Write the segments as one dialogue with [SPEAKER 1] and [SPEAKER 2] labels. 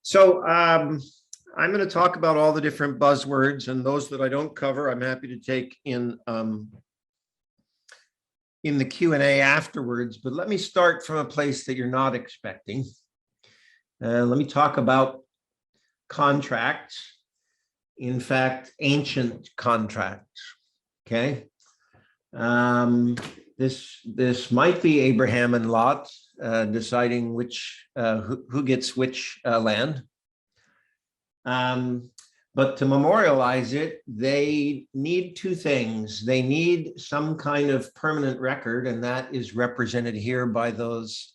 [SPEAKER 1] So I'm going to talk about all the different buzzwords, and those that I don't cover, I'm happy to take in the Q&A afterwards. But let me start from a place that you're not expecting. Let me talk about contracts. In fact, ancient contracts. Okay. This might be Abraham and Lot deciding which who gets which land. But to memorialize it, they need two things. They need some kind of permanent record, and that is represented here by those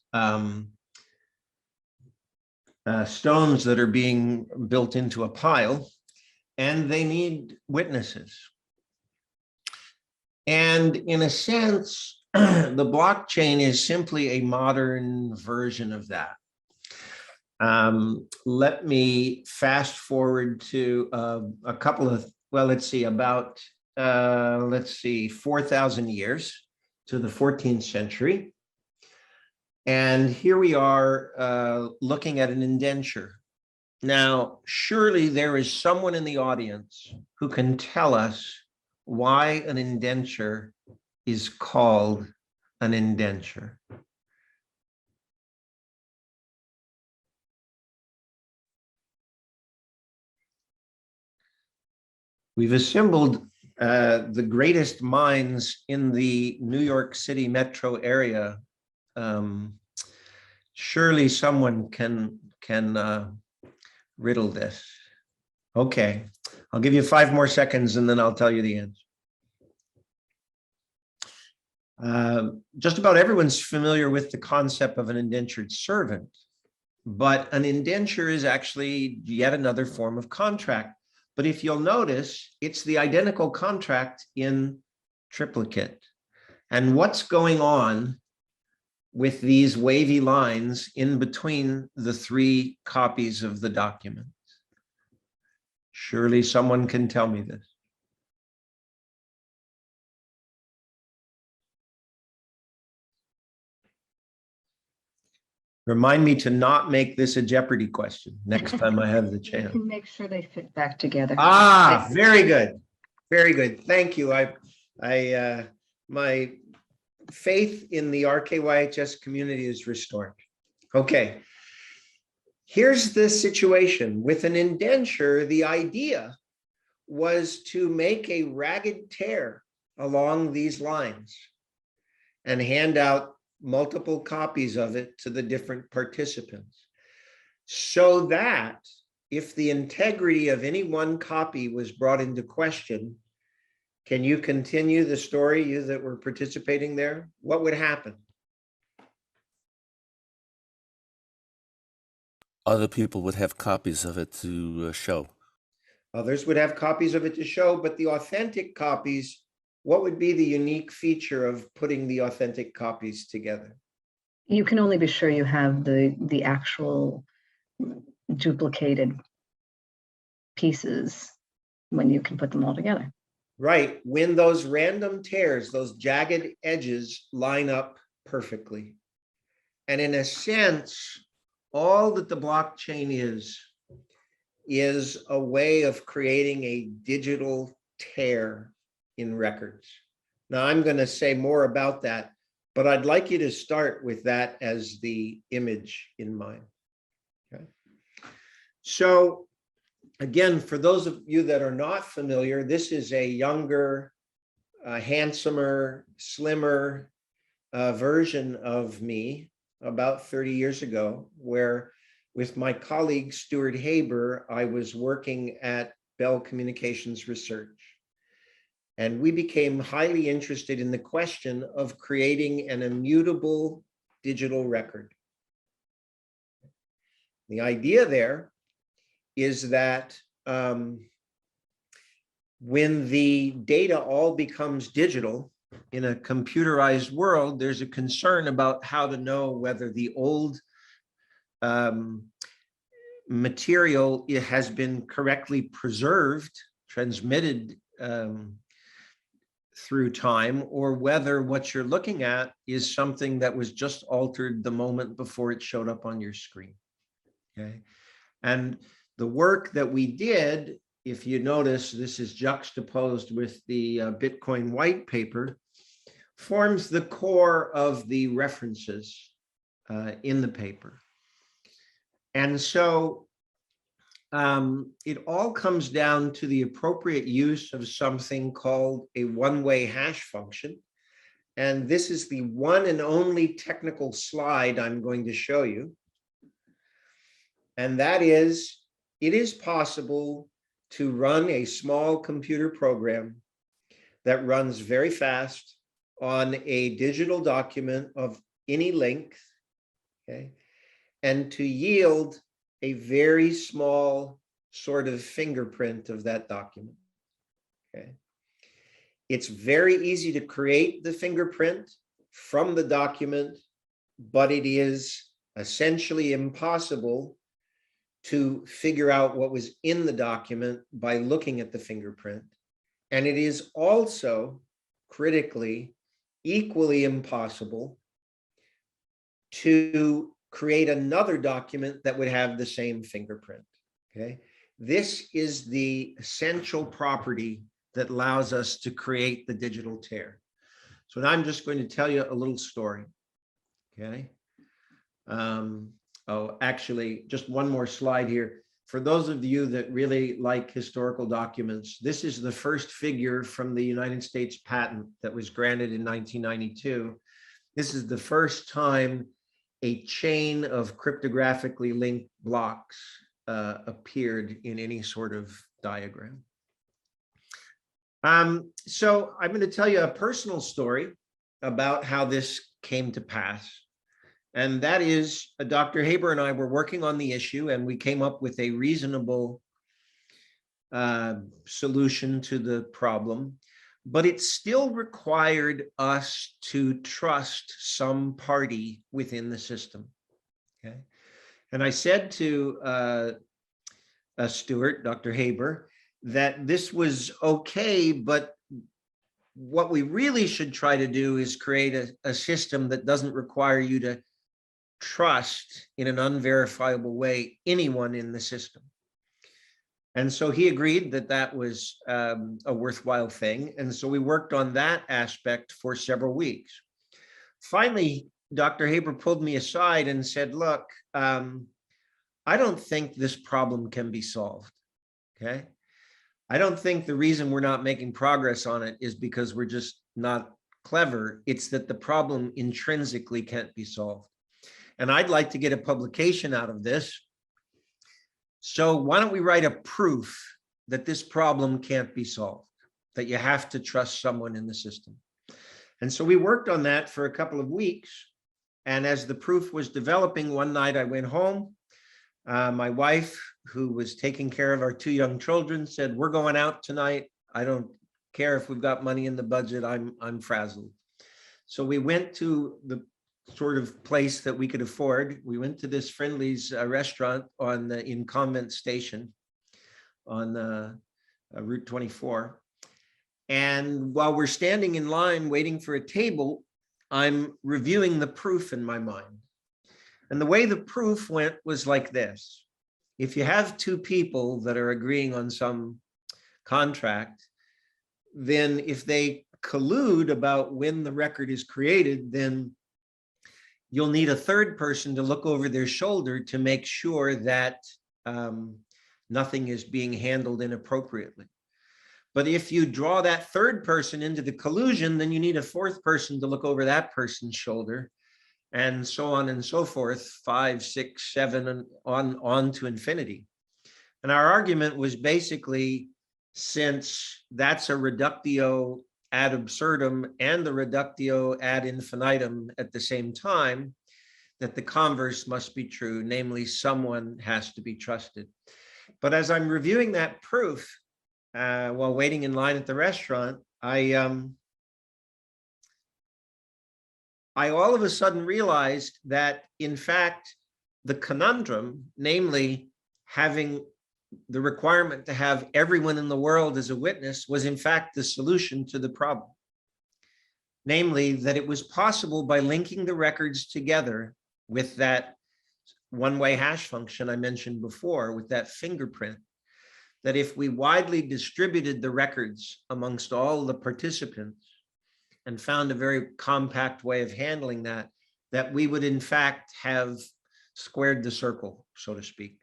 [SPEAKER 1] stones that are being built into a pile, and they need witnesses. And in a sense, the blockchain is simply a modern version of that. Let me fast forward to a couple of, well, let's see, about, 4,000 years to the 14th century. And here we are looking at an indenture. Now, surely there is someone in the audience who can tell us why an indenture is called an indenture. We've assembled the greatest minds in the New York City metro area. Surely someone can riddle this. Okay, I'll give you 5 more seconds and then I'll tell you the answer. Just about everyone's familiar with the concept of an indentured servant, but an indenture is actually yet another form of contract. But if you'll notice, it's the identical contract in triplicate. And what's going on with these wavy lines in between the 3 copies of the document? Surely someone can tell me this. Remind me to not make this a Jeopardy question next time I have the chance.
[SPEAKER 2] You can make sure they fit back together.
[SPEAKER 1] Ah, very good. Very good. Thank you. My faith in the RKYHS community is restored. Okay. Here's the situation. With an indenture, the idea was to make a ragged tear along these lines and hand out multiple copies of it to the different participants, so that if the integrity of any one copy was brought into question, can you continue the story, you that were participating there? What would happen?
[SPEAKER 3] Other people would have copies of it to show.
[SPEAKER 1] Others would have copies of it to show, but the authentic copies, what would be the unique feature of putting the authentic copies together?
[SPEAKER 2] You can only be sure you have the actual duplicated pieces when you can put them all together.
[SPEAKER 1] Right, when those random tears, those jagged edges line up perfectly. And in a sense, all that the blockchain is a way of creating a digital tear in records. Now I'm going to say more about that, but I'd like you to start with that as the image in mind. Okay. So again, for those of you that are not familiar, this is a younger, handsomer, slimmer version of me about 30 years ago, where with my colleague Stuart Haber, I was working at Bell Communications Research. And we became highly interested in the question of creating an immutable digital record. The idea there is that when the data all becomes digital in a computerized world, there's a concern about how to know whether the old material has been correctly preserved, transmitted through time, or whether what you're looking at is something that was just altered the moment before it showed up on your screen. Okay. And the work that we did, if you notice, this is juxtaposed with the Bitcoin white paper, forms the core of the references in the paper. And so it all comes down to the appropriate use of something called a one-way hash function. And this is the one and only technical slide I'm going to show you. And that is, it is possible to run a small computer program that runs very fast on a digital document of any length, okay, and to yield a very small sort of fingerprint of that document, okay. It's very easy to create the fingerprint from the document, but it is essentially impossible to figure out what was in the document by looking at the fingerprint. And it is also critically equally impossible to create another document that would have the same fingerprint, okay? This is the essential property that allows us to create the digital tear. So now I'm just going to tell you a little story, okay? Oh, actually, just one more slide here. For those of you that really like historical documents, this is the first figure from the United States patent that was granted in 1992. This is the first time a chain of cryptographically linked blocks appeared in any sort of diagram. So I'm going to tell you a personal story about how this came to pass. And that is, Dr. Haber and I were working on the issue, and we came up with a reasonable solution to the problem, but it still required us to trust some party within the system, okay? And I said to Stuart, Dr. Haber, that this was okay, but what we really should try to do is create a system that doesn't require you to trust in an unverifiable way anyone in the system. And so he agreed that that was a worthwhile thing. And so we worked on that aspect for several weeks. Finally, Dr. Haber pulled me aside and said, look, I don't think this problem can be solved, okay? I don't think the reason we're not making progress on it is because we're just not clever. It's that the problem intrinsically can't be solved. And I'd like to get a publication out of this. So why don't we write a proof that this problem can't be solved, that you have to trust someone in the system. And so we worked on that for a couple of weeks. And as the proof was developing, one night I went home. My wife, who was taking care of our two young children, said, we're going out tonight. I don't care if we've got money in the budget. I'm frazzled. So we went to the sort of place that we could afford. We went to this Friendly's restaurant in Convent Station on Route 24. And while we're standing in line waiting for a table, I'm reviewing the proof in my mind. And the way the proof went was like this. If you have two people that are agreeing on some contract, then if they collude about when the record is created, then you'll need a third person to look over their shoulder to make sure that nothing is being handled inappropriately. But if you draw that third person into the collusion, then you need a fourth person to look over that person's shoulder, and so on and so forth, 5, 6, 7, and on to infinity. And our argument was basically, since that's a reductio ad absurdum and the reductio ad infinitum at the same time, that the converse must be true, namely someone has to be trusted. But as I'm reviewing that proof while waiting in line at the restaurant, I all of a sudden realized that, in fact, the conundrum, namely having the requirement to have everyone in the world as a witness, was in fact the solution to the problem. Namely, that it was possible by linking the records together with that one-way hash function I mentioned before with that fingerprint, that if we widely distributed the records amongst all the participants and found a very compact way of handling that, that we would in fact have squared the circle, so to speak.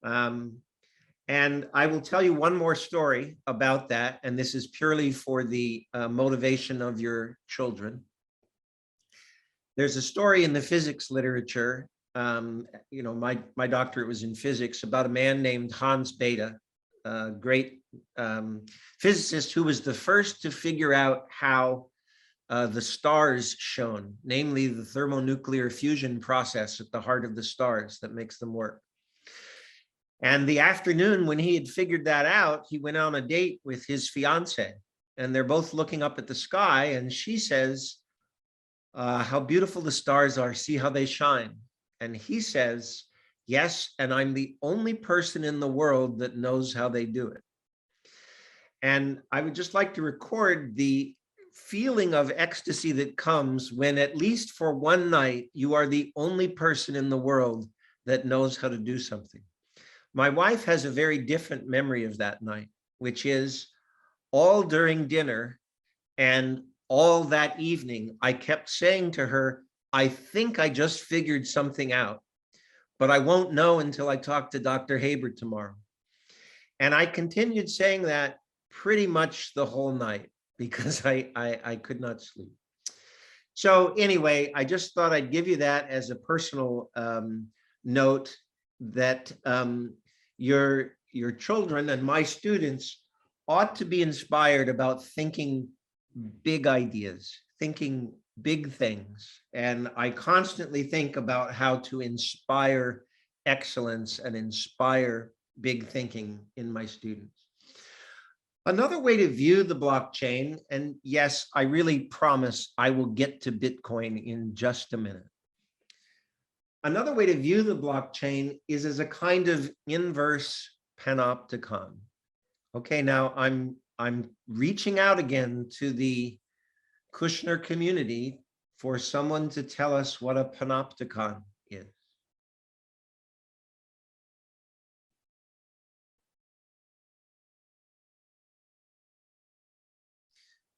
[SPEAKER 1] And I will tell you one more story about that, and this is purely for the motivation of your children. There's a story in the physics literature, you know, my doctorate was in physics, about a man named Hans Bethe, a great physicist who was the first to figure out how the stars shone, namely the thermonuclear fusion process at the heart of the stars that makes them work. And the afternoon when he had figured that out, he went on a date with his fiance, and they're both looking up at the sky, and she says, how beautiful the stars are, see how they shine. And he says, yes, and I'm the only person in the world that knows how they do it. And I would just like to record the feeling of ecstasy that comes when, at least for one night, you are the only person in the world that knows how to do something. My wife has a very different memory of that night, which is all during dinner and all that evening, I kept saying to her, I think I just figured something out, but I won't know until I talk to Dr. Haber tomorrow. And I continued saying that pretty much the whole night because I could not sleep. So anyway, I just thought I'd give you that as a personal note that your children and my students ought to be inspired about thinking big ideas, thinking big things. And I constantly think about how to inspire excellence and inspire big thinking in my students. Another way to view the blockchain, and yes, I really promise I will get to Bitcoin in just a minute. Another way to view the blockchain is as a kind of inverse panopticon. Okay, now I'm reaching out again to the Kushner community for someone to tell us what a panopticon is.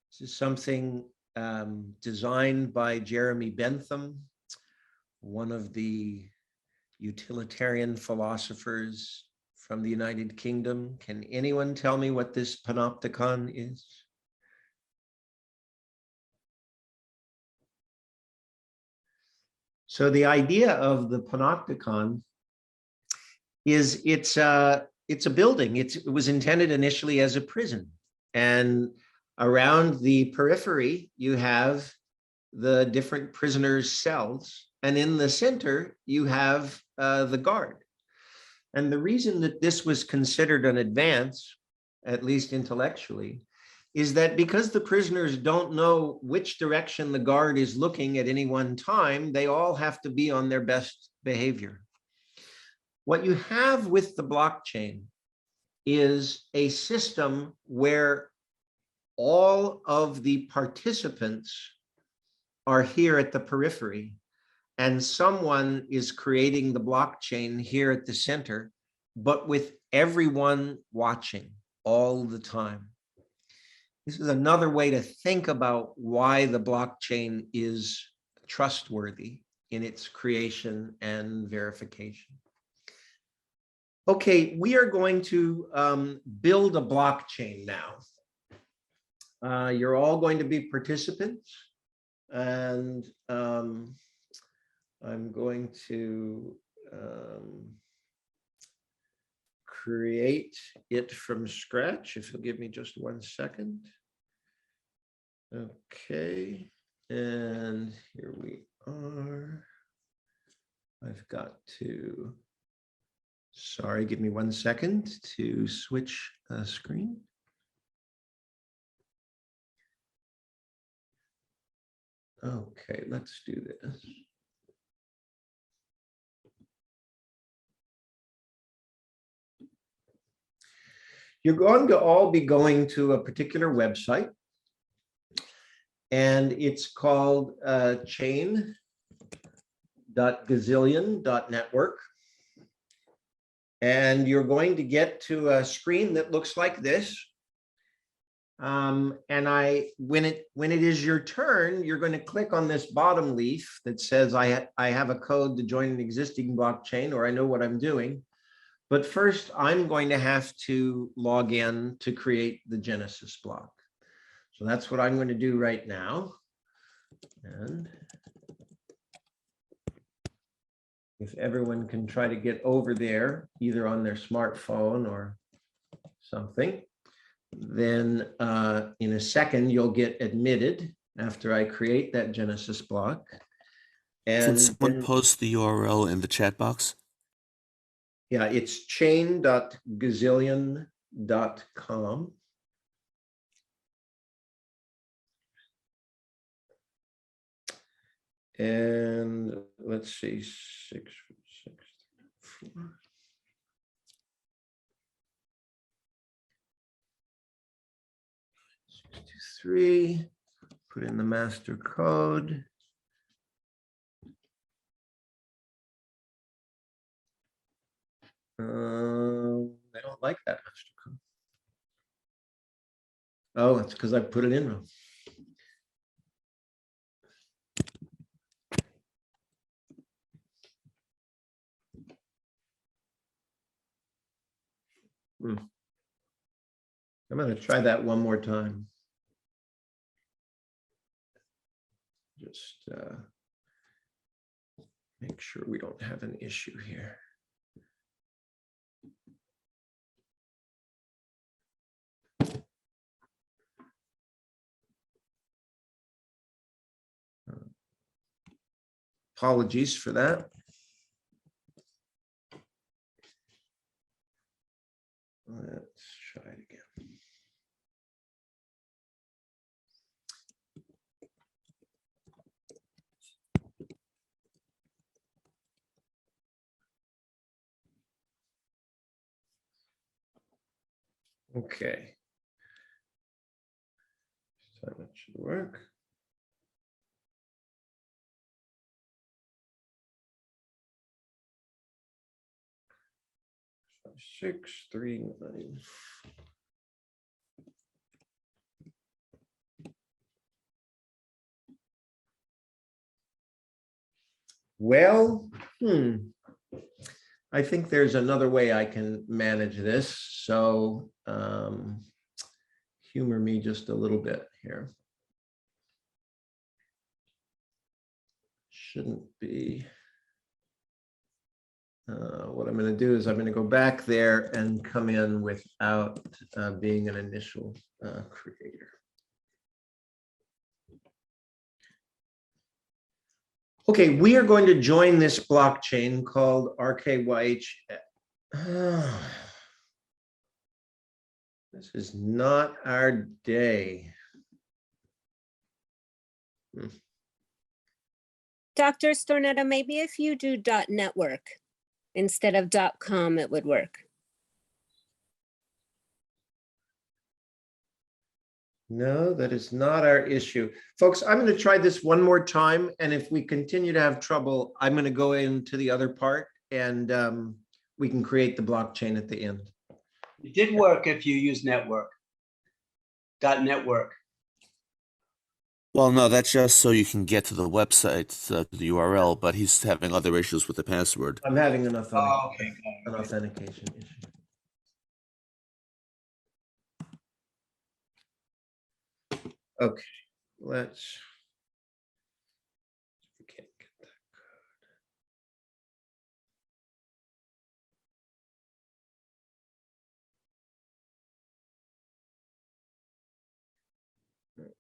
[SPEAKER 1] This is something designed by Jeremy Bentham, one of the utilitarian philosophers from the United Kingdom. Can anyone tell me what this panopticon is? So the idea of the panopticon is it's a building. It was intended initially as a prison, and around the periphery you have the different prisoners' cells, and in the center you have the guard. And the reason that this was considered an advance, at least intellectually, is that because the prisoners don't know which direction the guard is looking at any one time, they all have to be on their best behavior. What you have with the blockchain is a system where all of the participants are here at the periphery, and someone is creating the blockchain here at the center, but with everyone watching all the time. This is another way to think about why the blockchain is trustworthy in its creation and verification. Okay, we are going to build a blockchain now. You're all going to be participants, and I'm going to create it from scratch, if you'll give me just 1 second. Okay, and here we are. I've got to, sorry, give me 1 second to switch screen. Okay, let's do this. You're going to all be going to a particular website, and it's called chain.org. .gazillion.network. And you're going to get to a screen that looks like this. And when it is your turn, you're going to click on this bottom leaf that says I have a code to join an existing blockchain, or I know what I'm doing. But first, I'm going to have to log in to create the Genesis block. So that's what I'm going to do right now. And if everyone can try to get over there, either on their smartphone or something, then in a second, you'll get admitted after I create that Genesis block.
[SPEAKER 3] Can
[SPEAKER 1] And
[SPEAKER 3] someone
[SPEAKER 1] then,
[SPEAKER 3] post the URL in the chat box?
[SPEAKER 1] yeah, it's chain.gazillion.com. And let's see, 664. Three, put in the master code. I don't like that master code. Oh, it's because I put it in wrong. I'm going to try that one more time. Just make sure we don't have an issue here. Apologies for that. Let's try it again. Okay. So that should work. Five, 6, 3, 9. Well, I think there's another way I can manage this. So humor me just a little bit here. Shouldn't be. What I'm going to do is I'm going to go back there and come in without being an initial creator. Okay, we are going to join this blockchain called RKYHS. This is not our day.
[SPEAKER 4] Dr. Stornetta, maybe if you do .network instead of .com, it would work.
[SPEAKER 1] No, that is not our issue. Folks, I'm going to try this one more time. And if we continue to have trouble, I'm going to go into the other part and we can create the blockchain at the end.
[SPEAKER 5] It did work if you use network. .network.
[SPEAKER 3] Well, no, that's just so you can get to the website, to the URL, but he's having other issues with the password.
[SPEAKER 1] I'm having an
[SPEAKER 5] Okay,
[SPEAKER 1] authentication issue. Okay, let's. We can't get that code.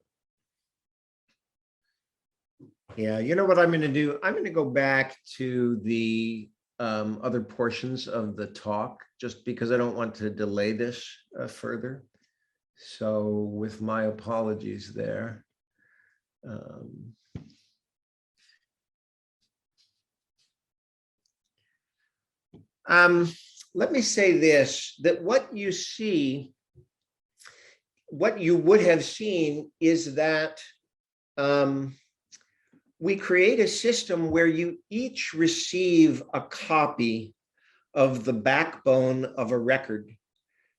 [SPEAKER 1] Yeah, you know what I'm going to do? I'm going to go back to the other portions of the talk, just because I don't want to delay this further. So with my apologies there. Let me say this, that what you see, what you would have seen is that we create a system where you each receive a copy of the backbone of a record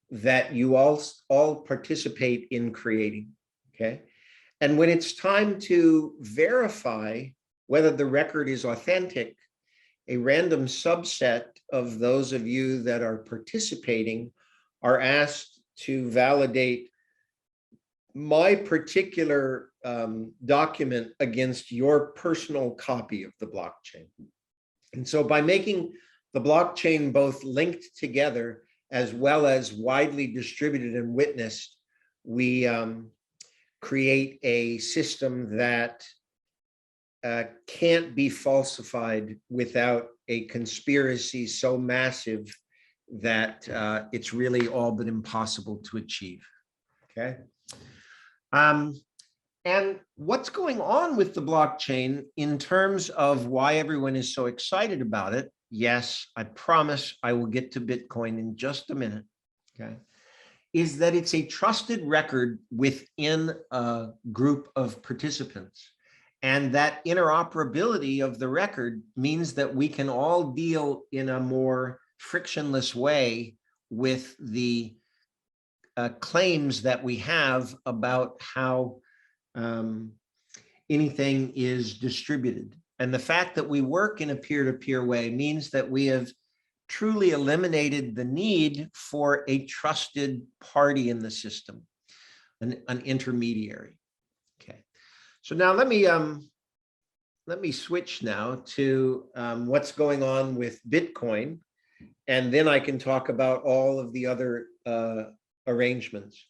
[SPEAKER 1] that you all participate in creating, okay? And when it's time to verify whether the record is authentic, a random subset of those of you that are participating are asked to validate my particular document against your personal copy of the blockchain. And so by making the blockchain both linked together as well as widely distributed and witnessed, we create a system that can't be falsified without a conspiracy so massive that it's really all but impossible to achieve, okay? And what's going on with the blockchain in terms of why everyone is so excited about it? Yes, I promise I will get to Bitcoin in just a minute, okay? Is that it's a trusted record within a group of participants. And that interoperability of the record means that we can all deal in a more frictionless way with the claims that we have about how anything is distributed. And the fact that we work in a peer-to-peer way means that we have truly eliminated the need for a trusted party in the system, an intermediary. Okay, so now let me switch now to what's going on with Bitcoin, and then I can talk about all of the other arrangements.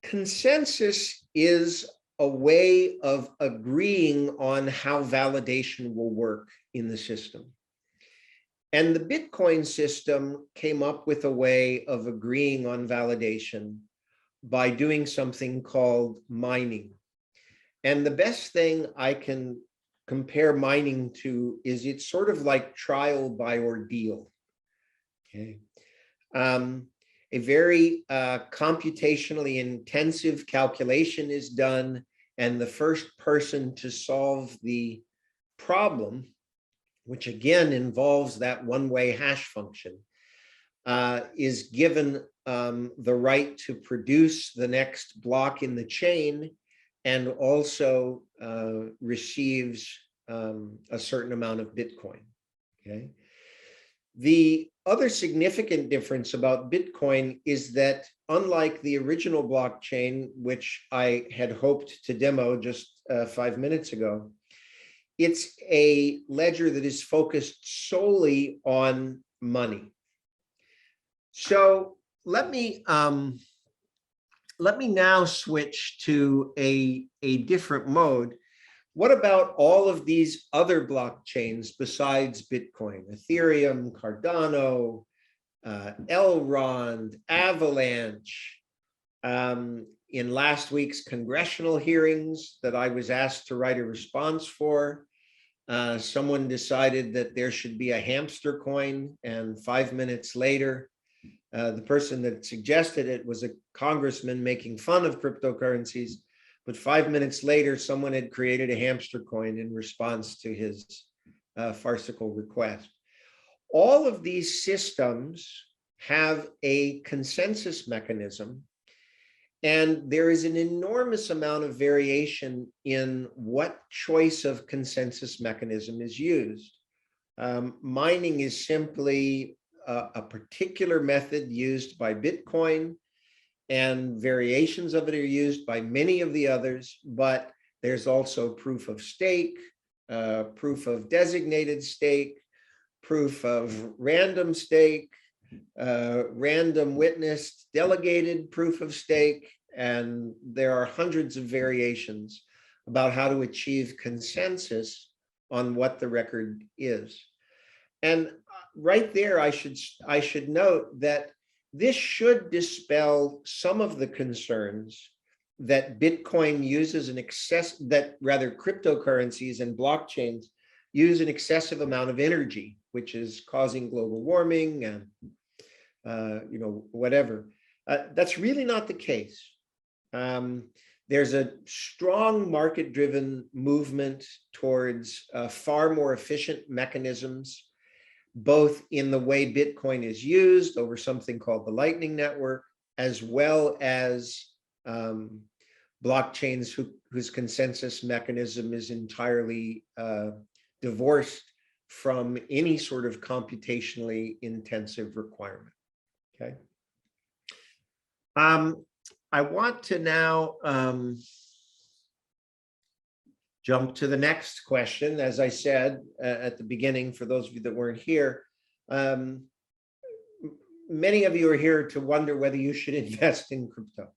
[SPEAKER 1] Consensus is a way of agreeing on how validation will work in the system. And the Bitcoin system came up with a way of agreeing on validation by doing something called mining. And the best thing I can compare mining to is it's sort of like trial by ordeal. Okay. A very computationally intensive calculation is done, and the first person to solve the problem, which again involves that one-way hash function, is given the right to produce the next block in the chain, and also receives a certain amount of Bitcoin, okay? The other significant difference about Bitcoin is that unlike the original blockchain, which I had hoped to demo just 5 minutes ago, it's a ledger that is focused solely on money. So let me now switch to a different mode. What about all of these other blockchains besides Bitcoin? Ethereum, Cardano, Elrond, Avalanche. In last week's congressional hearings that I was asked to write a response for, someone decided that there should be a hamster coin, and 5 minutes later, the person that suggested it was a congressman making fun of cryptocurrencies. But 5 minutes later, someone had created a hamster coin in response to his farcical request. All of these systems have a consensus mechanism, and there is an enormous amount of variation in what choice of consensus mechanism is used. Mining is simply a particular method used by Bitcoin, and variations of it are used by many of the others, but there's also proof of stake, proof of designated stake, proof of random stake, random witnessed delegated proof of stake, and there are hundreds of variations about how to achieve consensus on what the record is. And right there, I should note that this should dispel some of the concerns that Bitcoin uses an excess, that rather cryptocurrencies and blockchains use an excessive amount of energy, which is causing global warming and whatever. That's really not the case. there's a strong market-driven movement towards far more efficient mechanisms, both in the way Bitcoin is used over something called the Lightning Network, as well as blockchains whose consensus mechanism is entirely divorced from any sort of computationally intensive requirement. Okay. I want to now jump to the next question. As I said at the beginning, for those of you that weren't here, many of you are here to wonder whether you should invest in crypto.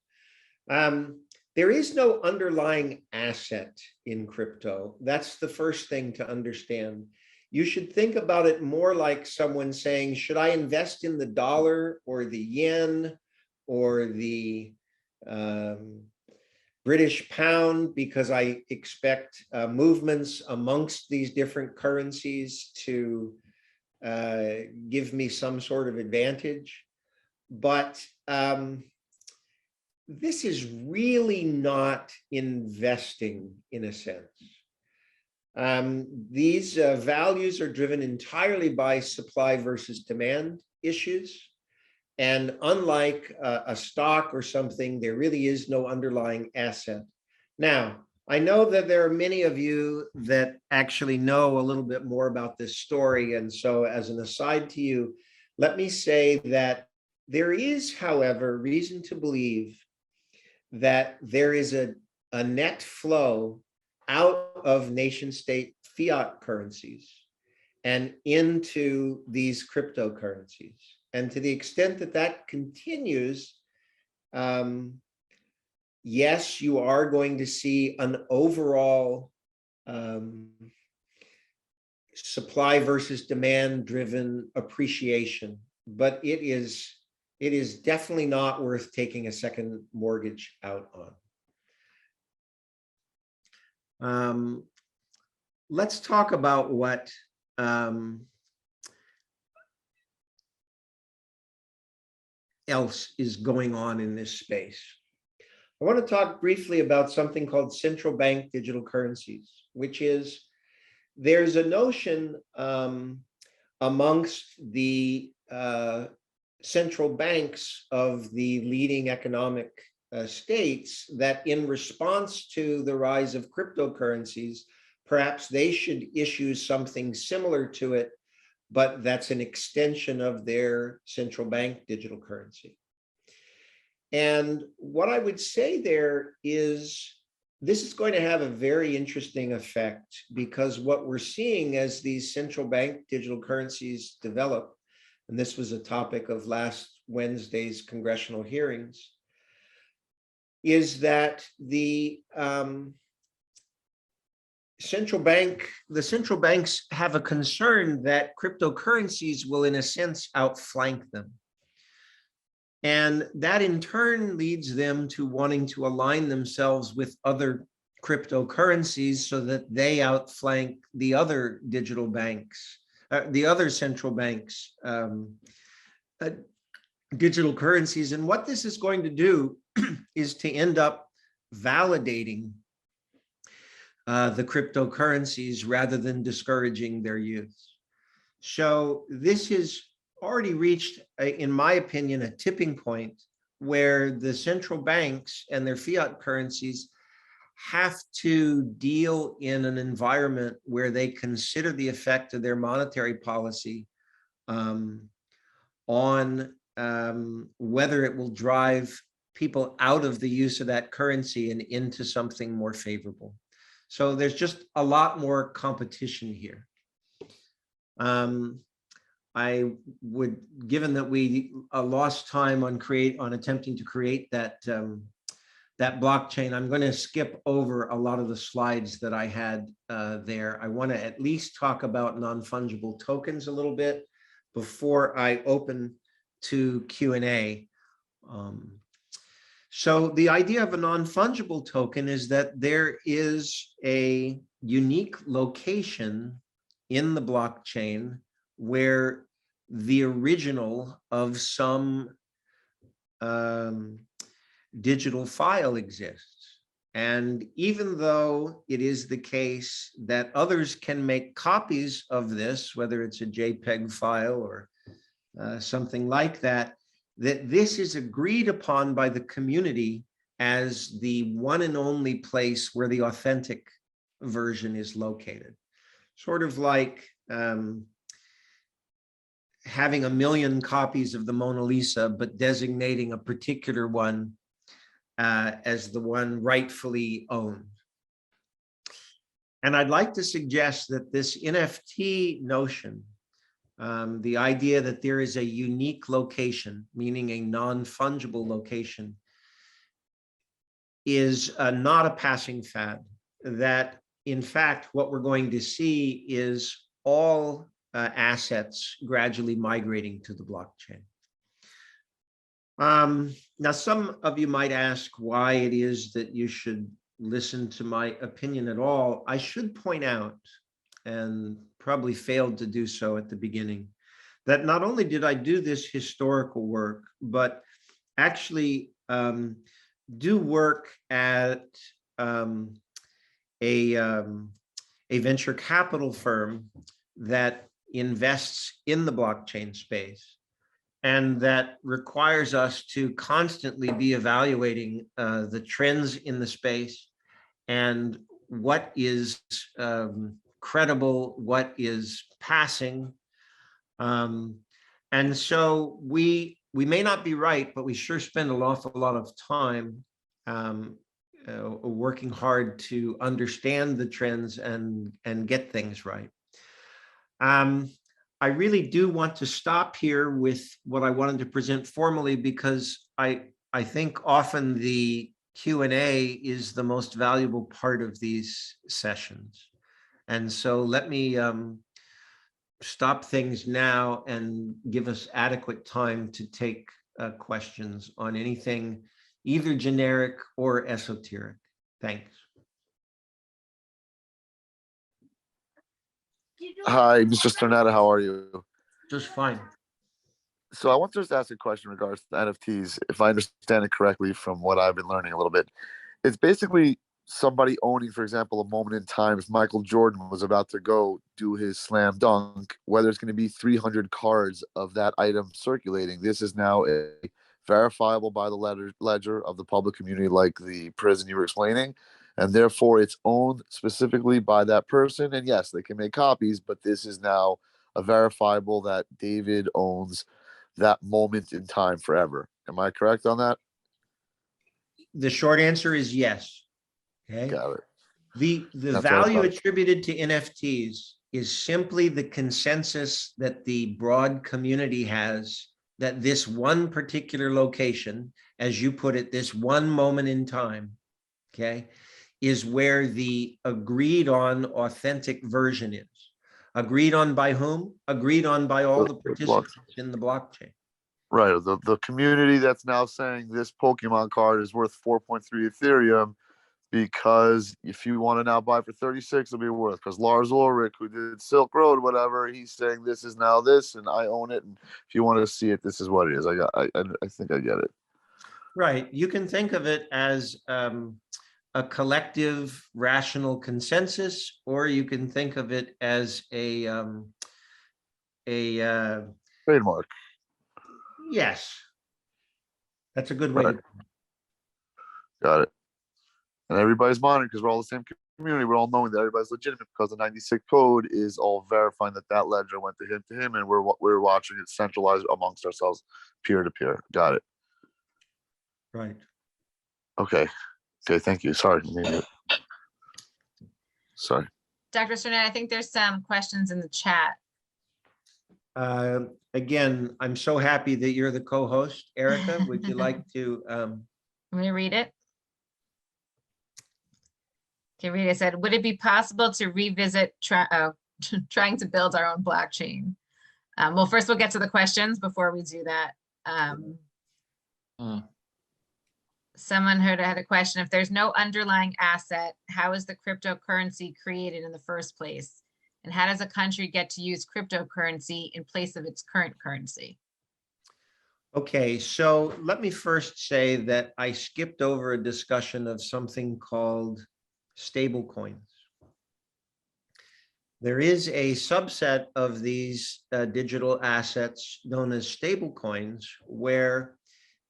[SPEAKER 1] There is no underlying asset in crypto. That's the first thing to understand. You should think about it more like someone saying, should I invest in the dollar or the yen or the British pound, because I expect movements amongst these different currencies to give me some sort of advantage. But this is really not investing in a sense. These values are driven entirely by supply versus demand issues. And unlike a stock or something, there really is no underlying asset. Now, I know that there are many of you that actually know a little bit more about this story. And so as an aside to you, let me say that there is, however, reason to believe that there is a net flow out of nation state fiat currencies and into these cryptocurrencies. And to the extent that that continues, yes, you are going to see an overall supply versus demand driven appreciation, but it is definitely not worth taking a second mortgage out on. Let's talk about what else is going on in this space. I want to talk briefly about something called central bank digital currencies, which is there's a notion amongst the central banks of the leading economic states that in response to the rise of cryptocurrencies, perhaps they should issue something similar to it, but that's an extension of their central bank digital currency. And what I would say there is this is going to have a very interesting effect, because what we're seeing as these central bank digital currencies develop, and this was a topic of last Wednesday's congressional hearings, is that the central banks have a concern that cryptocurrencies will, in a sense, outflank them. And that in turn leads them to wanting to align themselves with other cryptocurrencies so that they outflank the other digital banks, the other central banks' digital currencies. And what this is going to do is to end up validating the cryptocurrencies rather than discouraging their use. So this has already reached, in my opinion, a tipping point where the central banks and their fiat currencies have to deal in an environment where they consider the effect of their monetary policy on whether it will drive people out of the use of that currency and into something more favorable. So there's just a lot more competition here. I would, given that we lost time on attempting to create that that blockchain, I'm going to skip over a lot of the slides that I had there. I want to at least talk about non-fungible tokens a little bit before I open to Q&A. So the idea of a non-fungible token is that there is a unique location in the blockchain where the original of some digital file exists. And even though it is the case that others can make copies of this, whether it's a JPEG file or something like that, that this is agreed upon by the community as the one and only place where the authentic version is located. Sort of like having 1 million copies of the Mona Lisa, but designating a particular one as the one rightfully owned. And I'd like to suggest that this NFT notion, the idea that there is a unique location, meaning a non-fungible location, is not a passing fad. That in fact, what we're going to see is all assets gradually migrating to the blockchain. Now, some of you might ask why it is that you should listen to my opinion at all. I should point out, and probably failed to do so at the beginning, that not only did I do this historical work, but actually do work at a venture capital firm that invests in the blockchain space, and that requires us to constantly be evaluating the trends in the space and what is credible, what is passing. And so we may not be right, but we sure spend an awful lot of time working hard to understand the trends and get things right. I really do want to stop here with what I wanted to present formally, because I think often the Q&A is the most valuable part of these sessions. And so let me stop things now and give us adequate time to take questions on anything, either generic or esoteric. Thanks.
[SPEAKER 6] Hi, Mr. Stornetta, how are you?
[SPEAKER 1] Just fine.
[SPEAKER 6] So I want to just ask a question in regards to NFTs. If I understand it correctly from what I've been learning a little bit, it's basically somebody owning, for example, a moment in time. If Michael Jordan was about to go do his slam dunk, whether it's going to be 300 cards of that item circulating, this is now verifiable by the ledger of the public community, like the prison you were explaining. And therefore it's owned specifically by that person. And yes, they can make copies, but this is now a verifiable that David owns that moment in time forever. Am I correct on that?
[SPEAKER 1] The short answer is yes. Okay.
[SPEAKER 6] Got it.
[SPEAKER 1] The
[SPEAKER 6] That's
[SPEAKER 1] value
[SPEAKER 6] what I thought.
[SPEAKER 1] attributed to NFTs is simply the consensus that the broad community has that this one particular location, as you put it, this one moment in time, okay, is where the agreed on authentic version is. Agreed on by whom? Agreed on by all the participants in the blockchain.
[SPEAKER 6] Right. The community that's now saying this Pokemon card is worth 4.3 Ethereum, because if you want to now buy for 36, it'll be worth, because Lars Ulrich, who did Silk Road, whatever, he's saying this is now this, and I own it. And if you want to see it, this is what it is. I think I get it.
[SPEAKER 1] Right. You can think of it as a collective rational consensus, or you can think of it as a
[SPEAKER 6] Trademark.
[SPEAKER 1] yes. That's a good way
[SPEAKER 6] Right.
[SPEAKER 1] to.
[SPEAKER 6] Got it. And everybody's monitoring because we're all the same community. We're all knowing that everybody's legitimate, because the 96 code is all verifying that that ledger went to him, and we're watching it centralized amongst ourselves, peer to peer. Got it.
[SPEAKER 1] Right.
[SPEAKER 6] Okay. Thank you. Sorry. Sorry.
[SPEAKER 7] Dr. Stornetta, I think there's some questions in the chat.
[SPEAKER 1] Again, I'm so happy that you're the co-host, Erica. Would you like to?
[SPEAKER 7] Let me read it. Okay, Rita said, would it be possible to revisit trying to build our own blockchain? Well, first we'll get to the questions before we do that. Someone had a question. If there's no underlying asset, how is the cryptocurrency created in the first place? And how does a country get to use cryptocurrency in place of its current currency?
[SPEAKER 1] Okay, so let me first say that I skipped over a discussion of something called stable coins. There is a subset of these digital assets known as stable coins, where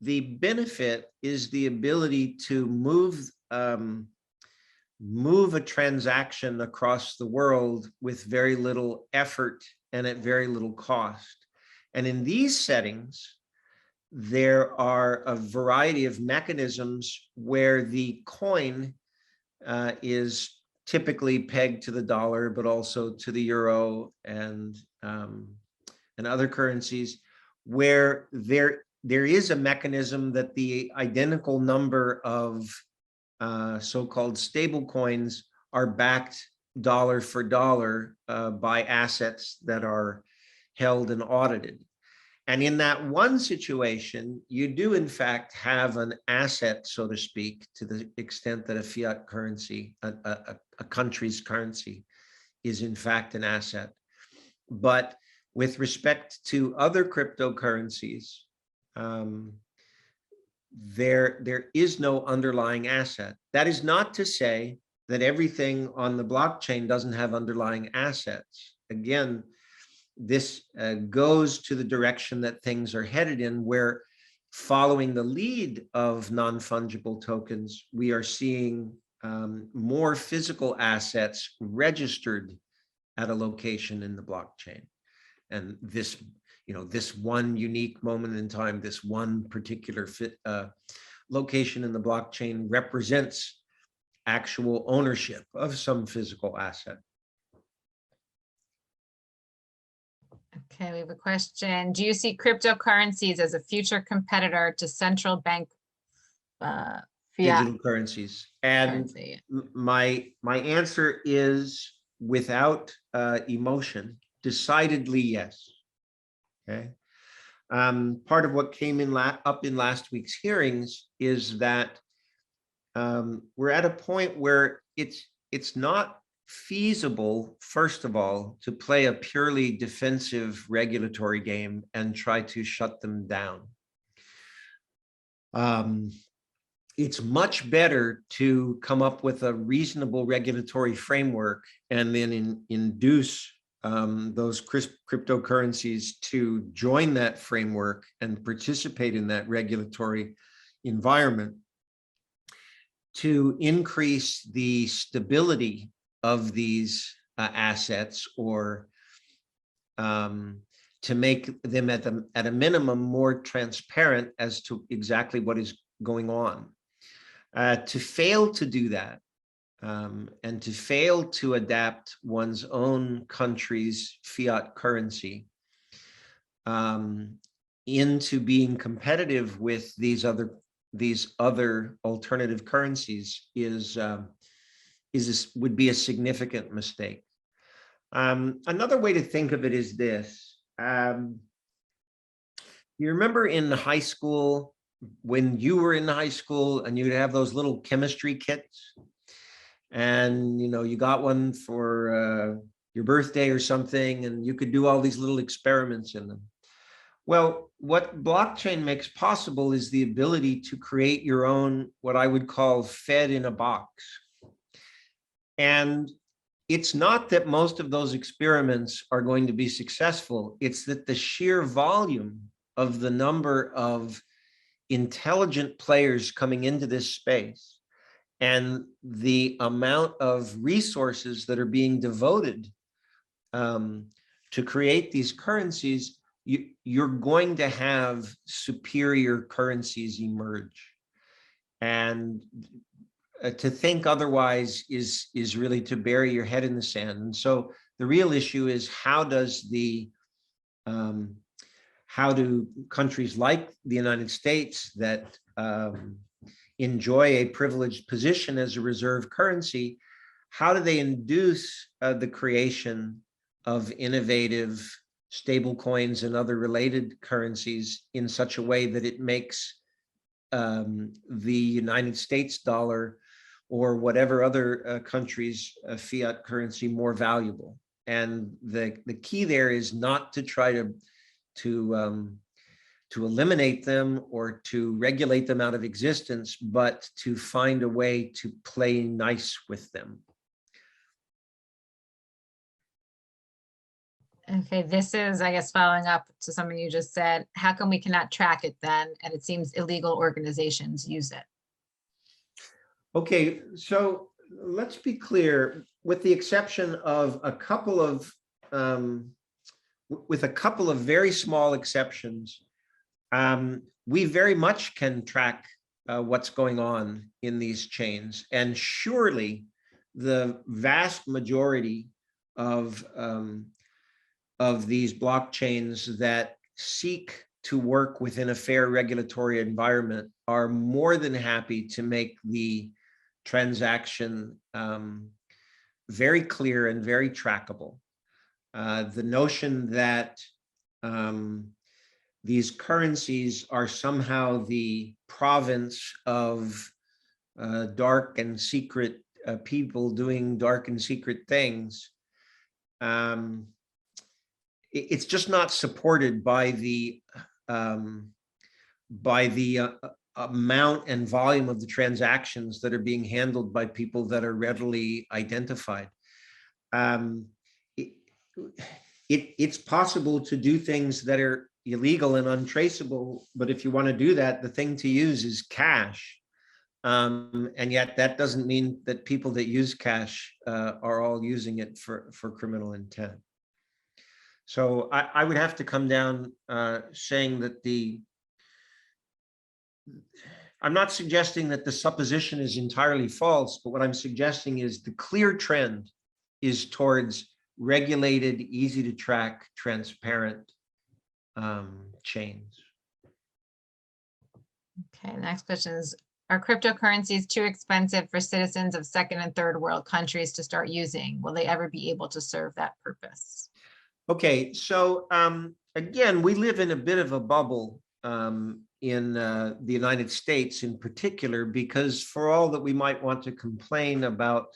[SPEAKER 1] the benefit is the ability to move a transaction across the world with very little effort and at very little cost. And in these settings, there are a variety of mechanisms where the coin is typically pegged to the dollar, but also to the euro and other currencies, where there is a mechanism that the identical number of so-called stable coins are backed dollar for dollar by assets that are held and audited. And in that one situation, you do in fact have an asset, so to speak, to the extent that a fiat currency, a country's currency, is in fact an asset. But with respect to other cryptocurrencies, there is no underlying asset. That is not to say that everything on the blockchain doesn't have underlying assets. Again, this goes to the direction that things are headed in, where following the lead of non-fungible tokens, we are seeing more physical assets registered at a location in the blockchain. And this, this one unique moment in time, this one particular location in the blockchain represents actual ownership of some physical asset.
[SPEAKER 7] Okay, we have a question. Do you see cryptocurrencies as a future competitor to central bank fiat
[SPEAKER 1] Digital currencies? And
[SPEAKER 7] currency?
[SPEAKER 1] my answer is, without emotion, decidedly yes. Okay. Part of what came in up in last week's hearings is that we're at a point where it's not feasible, first of all, to play a purely defensive regulatory game and try to shut them down. It's much better to come up with a reasonable regulatory framework and then induce those cryptocurrencies to join that framework and participate in that regulatory environment to increase the stability of these assets, or to make them at a minimum more transparent as to exactly what is going on. To fail to do that, and to fail to adapt one's own country's fiat currency into being competitive with these other alternative currencies would be a significant mistake. Another way to think of it is this. You remember in high school, when you were in high school and you'd have those little chemistry kits, and you got one for your birthday or something, and you could do all these little experiments in them. Well, what blockchain makes possible is the ability to create your own, what I would call, Fed in a box. And it's not that most of those experiments are going to be successful. It's that the sheer volume of the number of intelligent players coming into this space and the amount of resources that are being devoted to create these currencies, you're going to have superior currencies emerge. And to think otherwise is really to bury your head in the sand. And so the real issue is, how do countries like the United States that enjoy a privileged position as a reserve currency, how do they induce the creation of innovative stable coins and other related currencies in such a way that it makes the United States dollar or whatever other country's fiat currency more valuable? And the key there is not to try to to eliminate them or to regulate them out of existence, but to find a way to play nice with them.
[SPEAKER 7] Okay, this is, I guess, following up to something you just said. How come we cannot track it then? And it seems illegal organizations use it.
[SPEAKER 1] Okay, so let's be clear, with the exception of a couple of, with a couple of very small exceptions, we very much can track what's going on in these chains. And surely the vast majority of these blockchains that seek to work within a fair regulatory environment are more than happy to make the transaction very clear and very trackable. The notion that these currencies are somehow the province of dark and secret people doing dark and secret things, it's just not supported by the amount and volume of the transactions that are being handled by people that are readily identified. It's possible to do things that are illegal and untraceable, but if you want to do that, the thing to use is cash. And yet that doesn't mean that people that use cash are all using it for criminal intent. So I would have to come down saying that I'm not suggesting that the supposition is entirely false, but what I'm suggesting is the clear trend is towards regulated, easy to track, transparent chains.
[SPEAKER 7] Okay, the next question is, are cryptocurrencies too expensive for citizens of second and third world countries to start using? Will they ever be able to serve that purpose?
[SPEAKER 1] Okay, so again, we live in a bit of a bubble in the United States in particular, because for all that we might want to complain about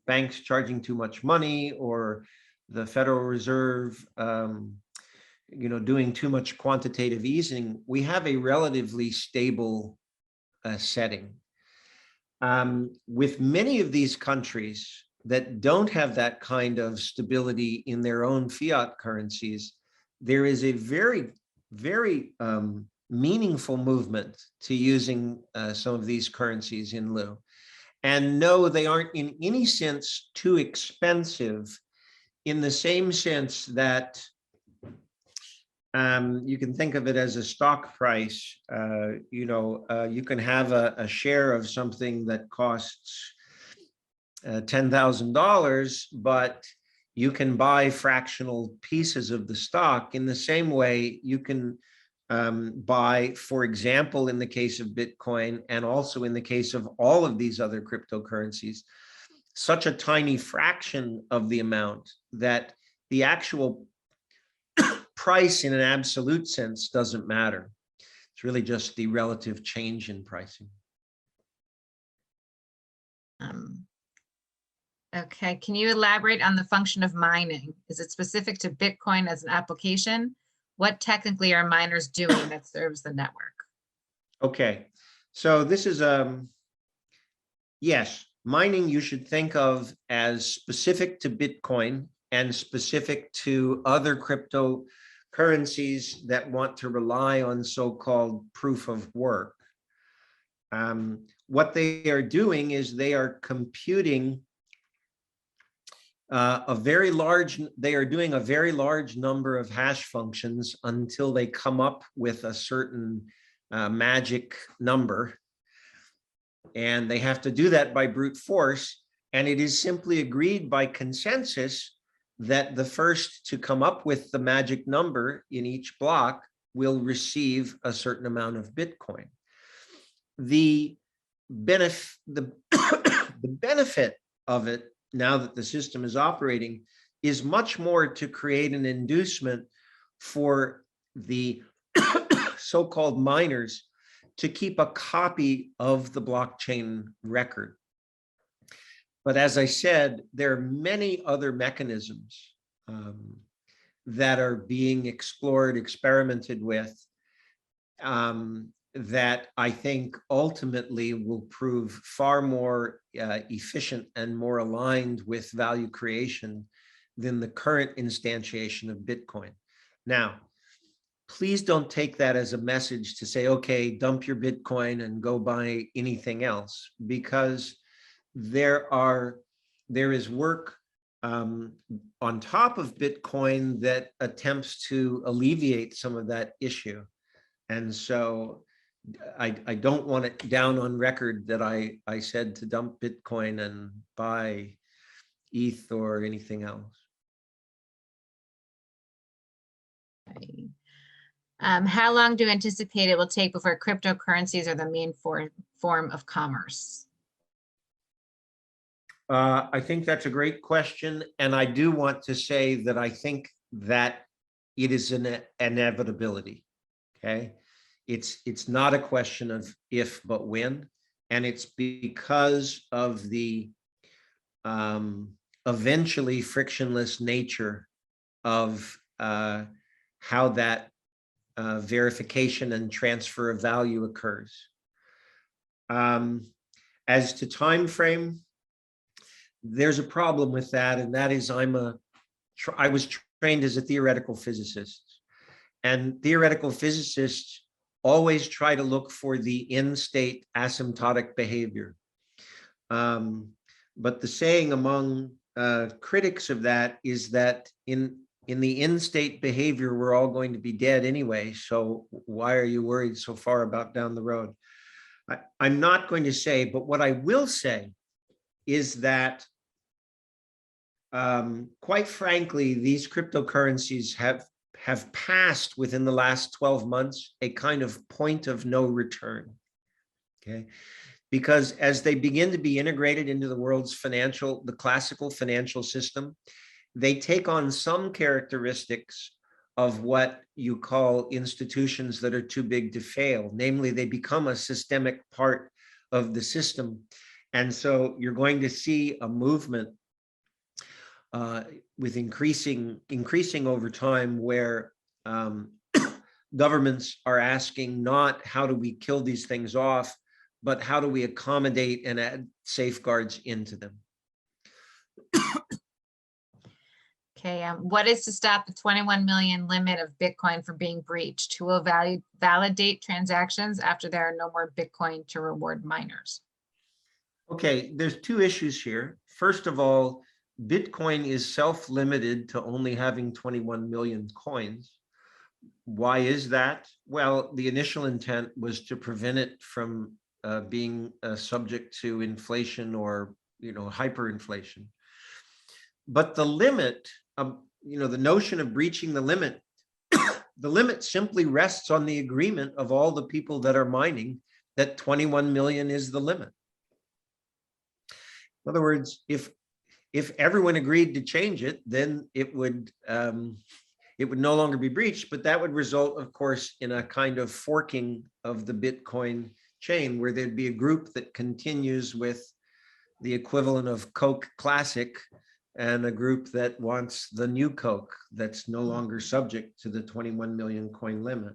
[SPEAKER 1] banks charging too much money or the Federal Reserve doing too much quantitative easing, we have a relatively stable setting. With many of these countries that don't have that kind of stability in their own fiat currencies, there is a very, very meaningful movement to using some of these currencies in lieu. And no, they aren't in any sense too expensive, in the same sense that you can think of it as a stock price. You can have a share of something that costs $10,000, but you can buy fractional pieces of the stock. In the same way, you can buy, for example, in the case of Bitcoin, and also in the case of all of these other cryptocurrencies, such a tiny fraction of the amount that the actual price in an absolute sense doesn't matter. It's really just the relative change in pricing.
[SPEAKER 7] Okay, can you elaborate on the function of mining? Is it specific to Bitcoin as an application? What technically are miners doing that serves the network?
[SPEAKER 1] Okay, so this is yes, mining you should think of as specific to Bitcoin and specific to other cryptocurrencies that want to rely on so-called proof of work. What they are doing is they are computing they are doing a very large number of hash functions until they come up with a certain magic number. And they have to do that by brute force. And it is simply agreed by consensus that the first to come up with the magic number in each block will receive a certain amount of Bitcoin. The benefit of it, now that the system is operating, is much more to create an inducement for the so-called miners to keep a copy of the blockchain record. But as I said, there are many other mechanisms that are being explored, experimented with, that I think ultimately will prove far more efficient and more aligned with value creation than the current instantiation of Bitcoin. Now, please don't take that as a message to say, okay, dump your Bitcoin and go buy anything else, because there is work on top of Bitcoin that attempts to alleviate some of that issue. And so I don't want it down on record that I said to dump Bitcoin and buy ETH or anything else.
[SPEAKER 7] Okay. How long do you anticipate it will take before cryptocurrencies are the main form of commerce?
[SPEAKER 1] I think that's a great question. And I do want to say that I think that it is an inevitability. Okay. It's not a question of if, but when. And it's because of the eventually frictionless nature of how that verification and transfer of value occurs. As to time frame, there's a problem with that, and that is I was trained as a theoretical physicist, and theoretical physicists always try to look for the in-state asymptotic behavior. But the saying among critics of that is that in the in-state behavior, we're all going to be dead anyway. So why are you worried so far about down the road? I'm not going to say, but what I will say is that quite frankly, these cryptocurrencies have passed within the last 12 months a kind of point of no return. Okay. Because as they begin to be integrated into the world's the classical financial system, they take on some characteristics of what you call institutions that are too big to fail. Namely, they become a systemic part of the system. And so you're going to see a movement with increasing over time where governments are asking not how do we kill these things off, but how do we accommodate and add safeguards into them.
[SPEAKER 7] Okay, what is to stop the 21 million limit of Bitcoin from being breached? Who will validate transactions after there are no more Bitcoin to reward miners?
[SPEAKER 1] Okay, there's two issues here. First of all, Bitcoin is self-limited to only having 21 million coins. Why is that? Well, the initial intent was to prevent it from being subject to inflation or, hyperinflation. But the limit, the notion of breaching the limit, the limit simply rests on the agreement of all the people that are mining that 21 million is the limit. In other words, if everyone agreed to change it, then it would no longer be breached, but that would result, of course, in a kind of forking of the Bitcoin chain where there'd be a group that continues with the equivalent of Coke Classic and a group that wants the new Coke that's no longer subject to the 21 million coin limit.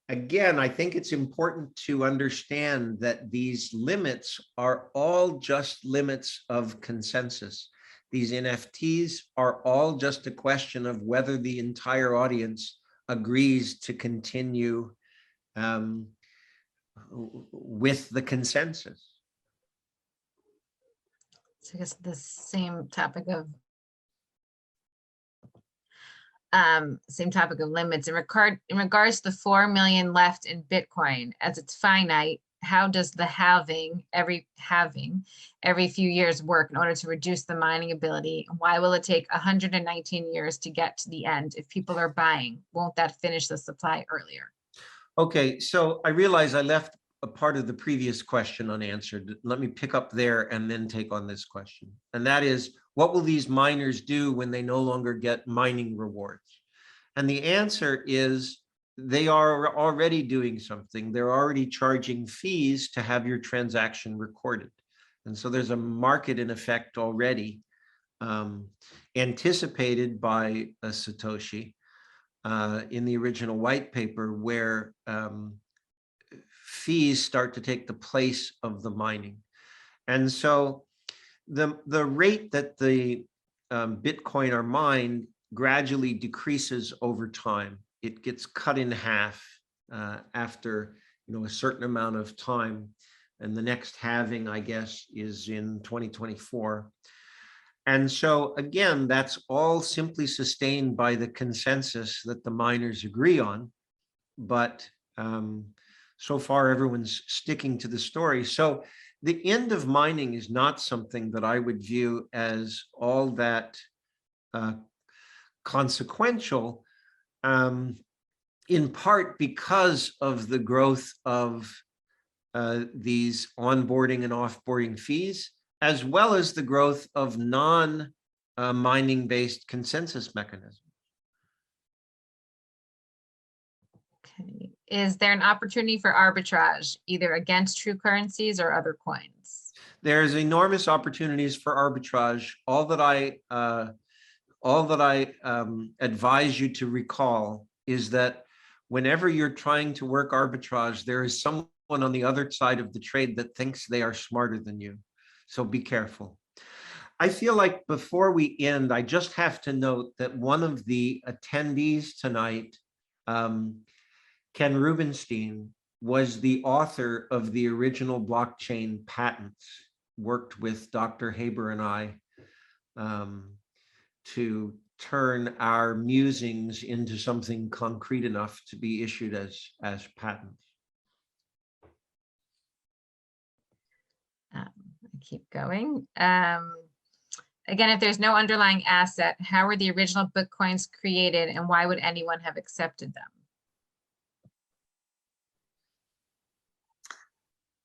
[SPEAKER 1] Again, I think it's important to understand that these limits are all just limits of consensus. These NFTs are all just a question of whether the entire audience agrees to continue with the consensus.
[SPEAKER 7] So I guess the same topic of limits in regards to the 4 million left in Bitcoin, as it's finite, how does the halving every few years work in order to reduce the mining ability? Why will it take 119 years to get to the end if people are buying? Won't that finish the supply earlier?
[SPEAKER 1] Okay, so I realize I left a part of the previous question unanswered. Let me pick up there and then take on this question. And that is, what will these miners do when they no longer get mining rewards? And the answer is they are already doing something. They're already charging fees to have your transaction recorded. And so there's a market in effect already anticipated by a Satoshi. in the original white paper, where fees start to take the place of the mining. And so the rate that the Bitcoin are mined gradually decreases over time. It gets cut in half after a certain amount of time. And the next halving, I guess, is in 2024. And so again, that's all simply sustained by the consensus that the miners agree on. But so far, everyone's sticking to the story. So the end of mining is not something that I would view as all that consequential, in part because of the growth of these onboarding and offboarding fees, as well as the growth of non-mining based consensus mechanisms.
[SPEAKER 7] Okay. Is there an opportunity for arbitrage, either against true currencies or other coins?
[SPEAKER 1] There's enormous opportunities for arbitrage. All that I advise you to recall is that whenever you're trying to work arbitrage, there is someone on the other side of the trade that thinks they are smarter than you. So be careful. I feel like before we end, I just have to note that one of the attendees tonight, Ken Rubenstein, was the author of the original blockchain patents, worked with Dr. Haber and I to turn our musings into something concrete enough to be issued as patents.
[SPEAKER 7] I keep going. Again, if there's no underlying asset, how were the original Bitcoins created and why would anyone have accepted them?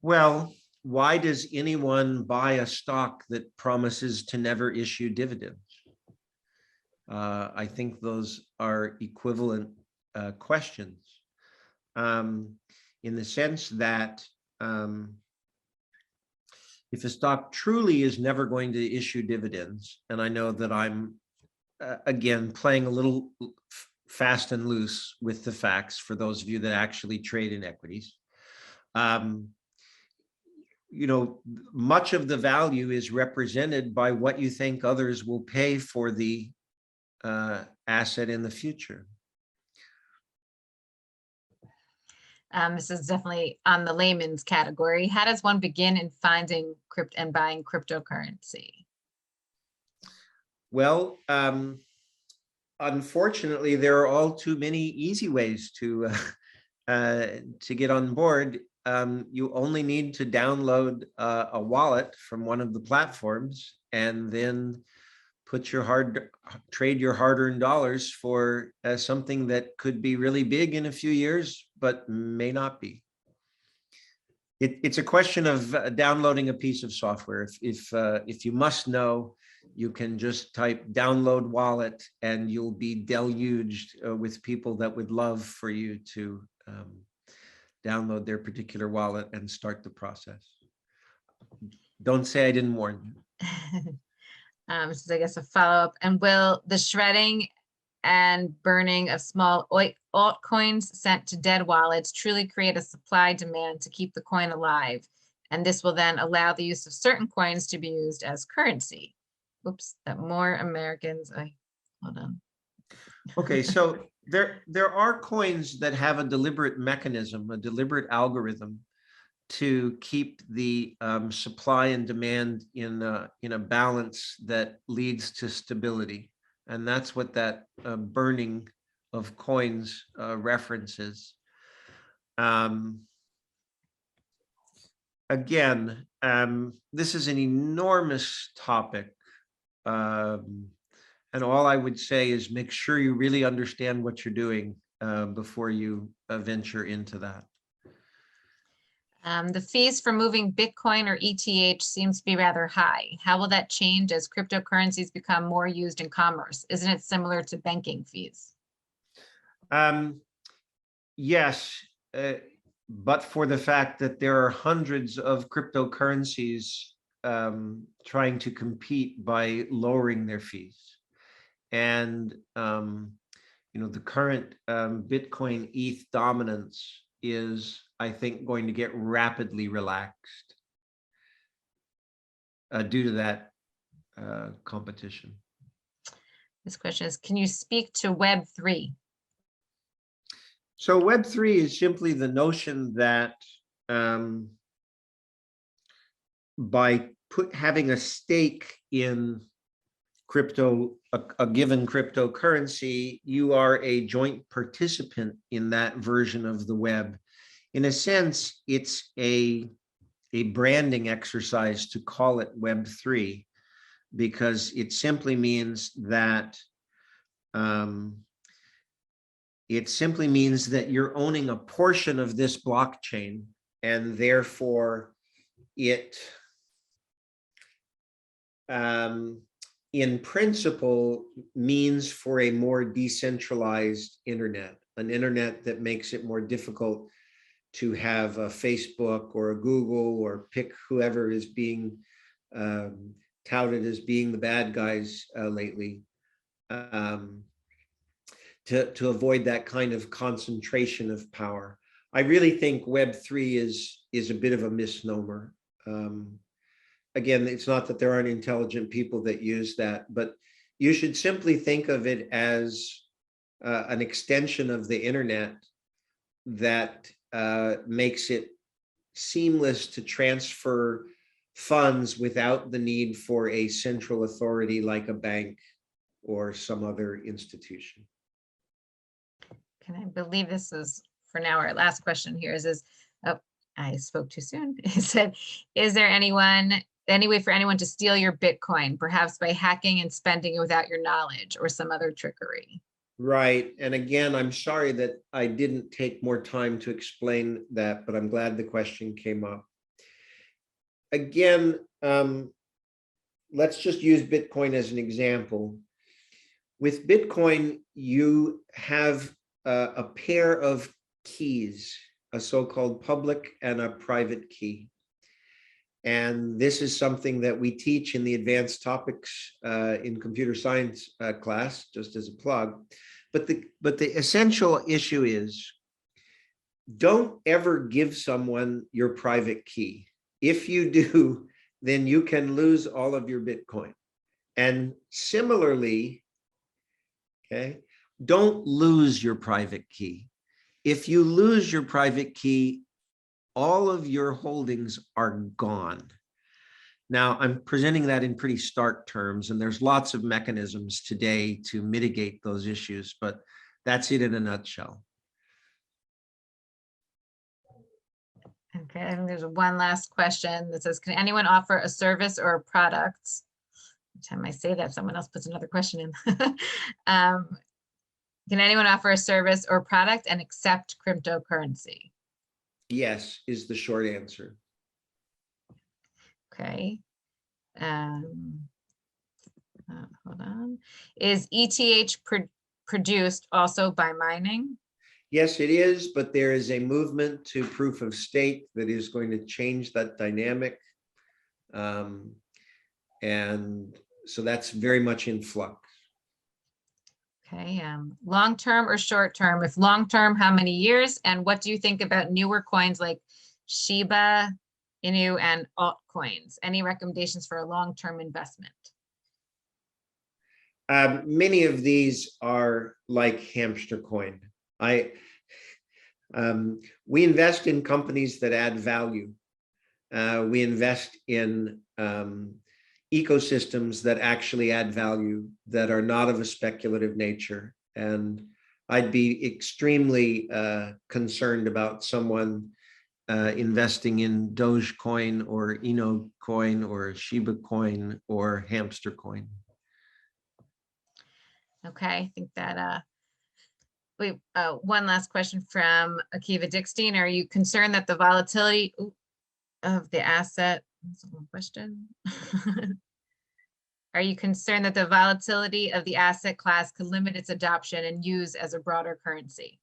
[SPEAKER 1] Well, why does anyone buy a stock that promises to never issue dividends? I think those are equivalent questions, in the sense that if a stock truly is never going to issue dividends, and I know that I'm, again, playing a little fast and loose with the facts for those of you that actually trade in equities, much of the value is represented by what you think others will pay for the asset in the future.
[SPEAKER 7] This is definitely on the layman's category. How does one begin in finding and buying cryptocurrency?
[SPEAKER 1] Well, unfortunately, there are all too many easy ways to get on board. You only need to download a wallet from one of the platforms and then trade your hard-earned dollars for something that could be really big in a few years, but may not be. It's a question of downloading a piece of software. If you must know, you can just type download wallet and you'll be deluged with people that would love for you to download their particular wallet and start the process. Don't say I didn't warn you.
[SPEAKER 7] This is, I guess, a follow-up. And will the shredding and burning of small altcoins sent to dead wallets truly create a supply demand to keep the coin alive? And this will then allow the use of certain coins to be used as currency. Oops, that more Americans, hold on.
[SPEAKER 1] Okay, so there are coins that have a deliberate mechanism, a deliberate algorithm to keep the supply and demand in a balance that leads to stability. And that's what that burning of coins references. Again, this is an enormous topic. And all I would say is make sure you really understand what you're doing before you venture into that.
[SPEAKER 7] The fees for moving Bitcoin or ETH seems to be rather high. How will that change as cryptocurrencies become more used in commerce? Isn't it similar to banking fees?
[SPEAKER 1] Yes, but for the fact that there are hundreds of cryptocurrencies trying to compete by lowering their fees. And the current Bitcoin ETH dominance is, I think, going to get rapidly relaxed due to that competition.
[SPEAKER 7] This question is, can you speak to Web3?
[SPEAKER 1] So Web3 is simply the notion that by having a stake in crypto, a given cryptocurrency, you are a joint participant in that version of the web. In a sense, it's a branding exercise to call it Web3, because it simply means that you're owning a portion of this blockchain, and therefore it in principle means for a more decentralized internet, an internet that makes it more difficult to have a Facebook or a Google, or pick whoever is being touted as being the bad guys lately, to avoid that kind of concentration of power. I really think Web3 is a bit of a misnomer. Again, it's not that there aren't intelligent people that use that, but you should simply think of it as an extension of the internet that makes it seamless to transfer funds without the need for a central authority like a bank or some other institution.
[SPEAKER 7] Can I believe this is for now our last question here is oh, I spoke too soon. It said, is there any way for anyone to steal your Bitcoin, perhaps by hacking and spending it without your knowledge, or some other trickery?
[SPEAKER 1] Right. And again, I'm sorry that I didn't take more time to explain that, but I'm glad the question came up. Again, let's just use Bitcoin as an example. With Bitcoin, you have a pair of keys, a so-called public and a private key. And this is something that we teach in the advanced topics in computer science class, just as a plug. But the essential issue is, don't ever give someone your private key. If you do, then you can lose all of your Bitcoin. And similarly, okay, don't lose your private key. If you lose your private key, all of your holdings are gone. Now, I'm presenting that in pretty stark terms, and there's lots of mechanisms today to mitigate those issues, but that's it in a nutshell.
[SPEAKER 7] Okay, I think there's one last question that says, can anyone offer a service or a product? Every time I say that, someone else puts another question in. Can anyone offer a service or product and accept cryptocurrency?
[SPEAKER 1] Yes, is the short answer.
[SPEAKER 7] Okay. Hold on. Is ETH produced also by mining?
[SPEAKER 1] Yes, it is, but there is a movement to proof of stake that is going to change that dynamic. And so that's very much in flux.
[SPEAKER 7] Okay, long-term or short-term? If long-term, how many years? And what do you think about newer coins like Shiba Inu and altcoins? Any recommendations for a long-term investment?
[SPEAKER 1] Many of these are like hamster coin. We invest in companies that add value. We invest in ecosystems that actually add value, that are not of a speculative nature. And I'd be extremely concerned about someone investing in Dogecoin or Ino coin or Shiba coin or hamster coin.
[SPEAKER 7] Okay, I think that one last question from Akiva Dickstein. Are you concerned that the volatility of the asset, that's a long question. Are you concerned that the volatility of the asset class could limit its adoption and use as a broader currency?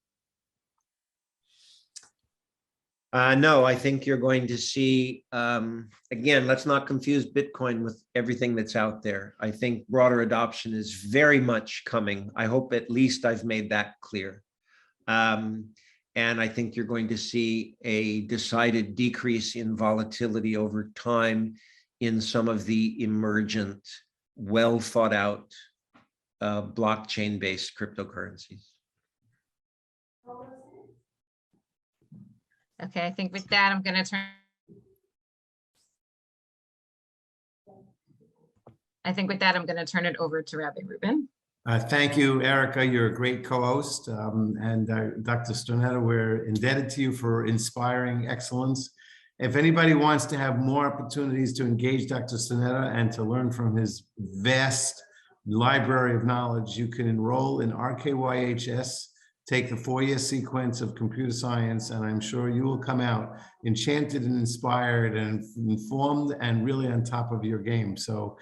[SPEAKER 1] No, I think you're going to see, again, let's not confuse Bitcoin with everything that's out there. I think broader adoption is very much coming. I hope at least I've made that clear. And I think you're going to see a decided decrease in volatility over time in some of the emergent, well thought out blockchain-based cryptocurrencies.
[SPEAKER 7] Okay, I think with that, I'm going to turn. I think with that, I'm going to turn it over to Rabbi Rubin.
[SPEAKER 8] Thank you, Erica. You're a great co-host. And Dr. Stornetta, we're indebted to you for inspiring excellence. If anybody wants to have more opportunities to engage Dr. Stornetta and to learn from his vast library of knowledge, you can enroll in RKYHS, take the 4-year sequence of computer science, and I'm sure you will come out enchanted and inspired and informed and really on top of your game. So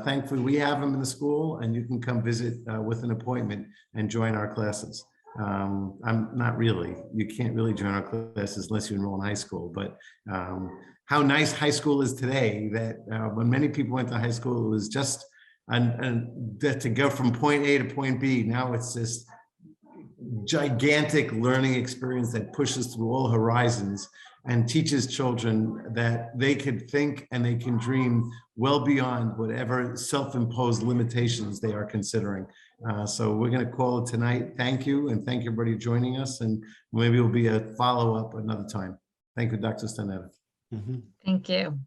[SPEAKER 8] thankfully we have them in the school, and you can come visit with an appointment and join our classes. I'm not really, you can't really join our classes unless you enroll in high school, but how nice high school is today, that when many people went to high school, it was just that to go from point A to point B. Now it's this gigantic learning experience that pushes through all horizons and teaches children that they could think and they can dream well beyond whatever self-imposed limitations they are considering. So we're going to call it tonight. Thank you, and thank everybody joining us, and maybe it'll be a follow-up another time. Thank you, Dr. Stornetta.
[SPEAKER 7] Thank you.